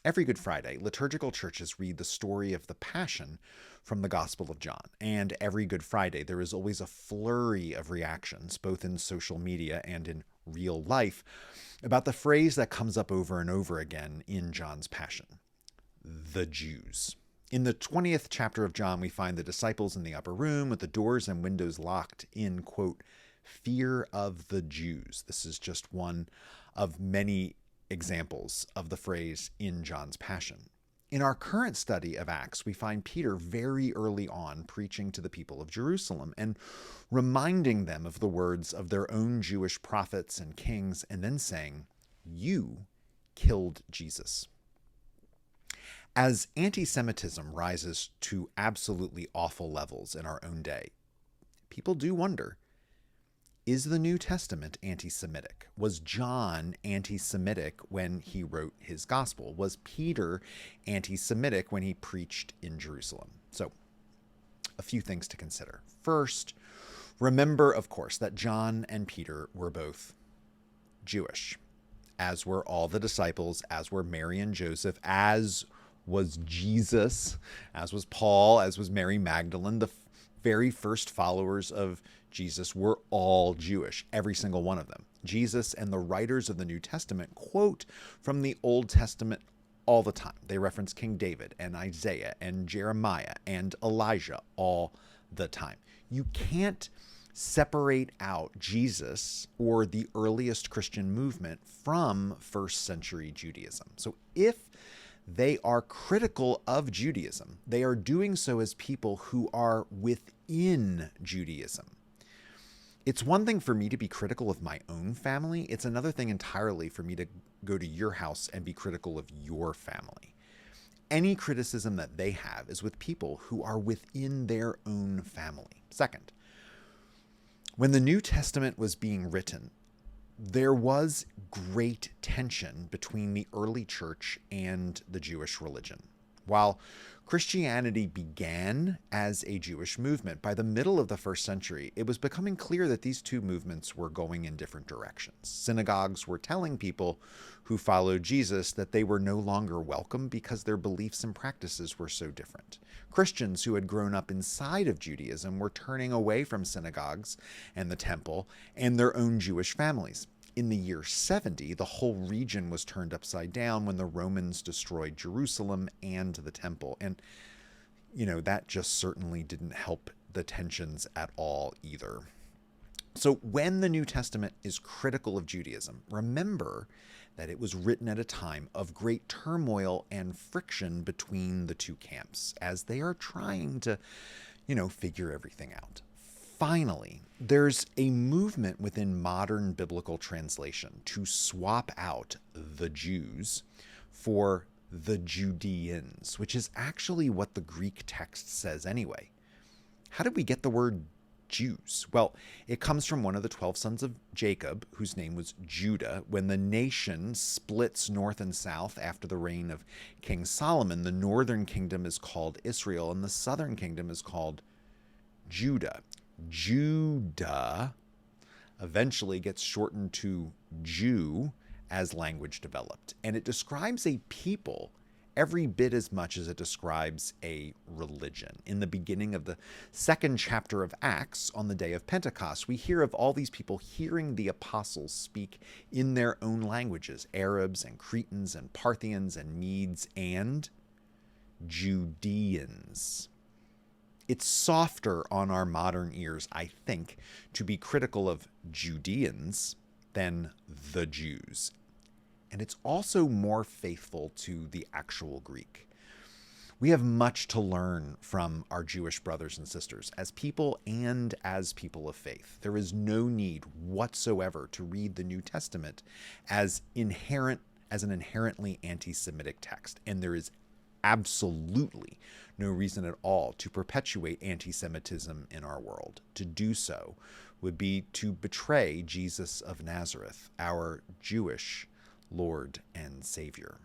Every Good Friday, liturgical churches read the story of the Passion from the Gospel of John. And every Good Friday, there is always a flurry of reactions, both in social media and in real life, about the phrase that comes up over and over again in John's Passion: the Jews. In the 20th chapter of John, we find the disciples in the upper room with the doors and windows locked in, quote, fear of the Jews. This is just one of many examples of the phrase in John's Passion. In our current study of Acts, we find Peter very early on preaching to the people of Jerusalem and reminding them of the words of their own Jewish prophets and kings, and then saying, "You killed Jesus." As anti-Semitism rises to absolutely awful levels in our own day, people do wonder, is the New Testament anti-Semitic? Was John anti-Semitic when he wrote his gospel? Was Peter anti-Semitic when he preached in Jerusalem? So, a few things to consider. First, remember, of course, that John and Peter were both Jewish, as were all the disciples, as were Mary and Joseph, as was Jesus, as was Paul, as was Mary Magdalene. The very first followers of Jesus were all Jewish, every single one of them. Jesus and the writers of the New Testament quote from the Old Testament all the time. They reference King David and Isaiah and Jeremiah and Elijah all the time. You can't separate out Jesus or the earliest Christian movement from first century Judaism. So if they are critical of Judaism, they are doing so as people who are within Judaism. It's one thing for me to be critical of my own family. It's another thing entirely for me to go to your house and be critical of your family. Any criticism that they have is with people who are within their own family. Second, when the New Testament was being written, there was great tension between the early church and the Jewish religion. While Christianity began as a Jewish movement, by the middle of the first century, it was becoming clear that these two movements were going in different directions. Synagogues were telling people who followed Jesus that they were no longer welcome because their beliefs and practices were so different. Christians who had grown up inside of Judaism were turning away from synagogues and the temple and their own Jewish families. In the year 70, the whole region was turned upside down when the Romans destroyed Jerusalem and the temple. And, that just certainly didn't help the tensions at all either. So when the New Testament is critical of Judaism, remember that it was written at a time of great turmoil and friction between the two camps as they are trying to, figure everything out. Finally, there's a movement within modern biblical translation to swap out the Jews for the Judeans, which is actually what the Greek text says anyway. How did we get the word Jews? Well, it comes from one of the 12 sons of Jacob, whose name was Judah. When the nation splits north and south after the reign of King Solomon, the northern kingdom is called Israel and the southern kingdom is called Judah. Judah eventually gets shortened to Jew as language developed. And it describes a people every bit as much as it describes a religion. In the beginning of the second chapter of Acts, on the day of Pentecost, we hear of all these people hearing the apostles speak in their own languages: Arabs and Cretans and Parthians and Medes and Judeans. It's softer on our modern ears, I think, to be critical of Judeans than the Jews. And it's also more faithful to the actual Greek. We have much to learn from our Jewish brothers and sisters as people and as people of faith. There is no need whatsoever to read the New Testament as an inherently anti-Semitic text. And there is absolutely no reason at all to perpetuate anti-Semitism in our world. To do so would be to betray Jesus of Nazareth, our Jewish Lord and Savior.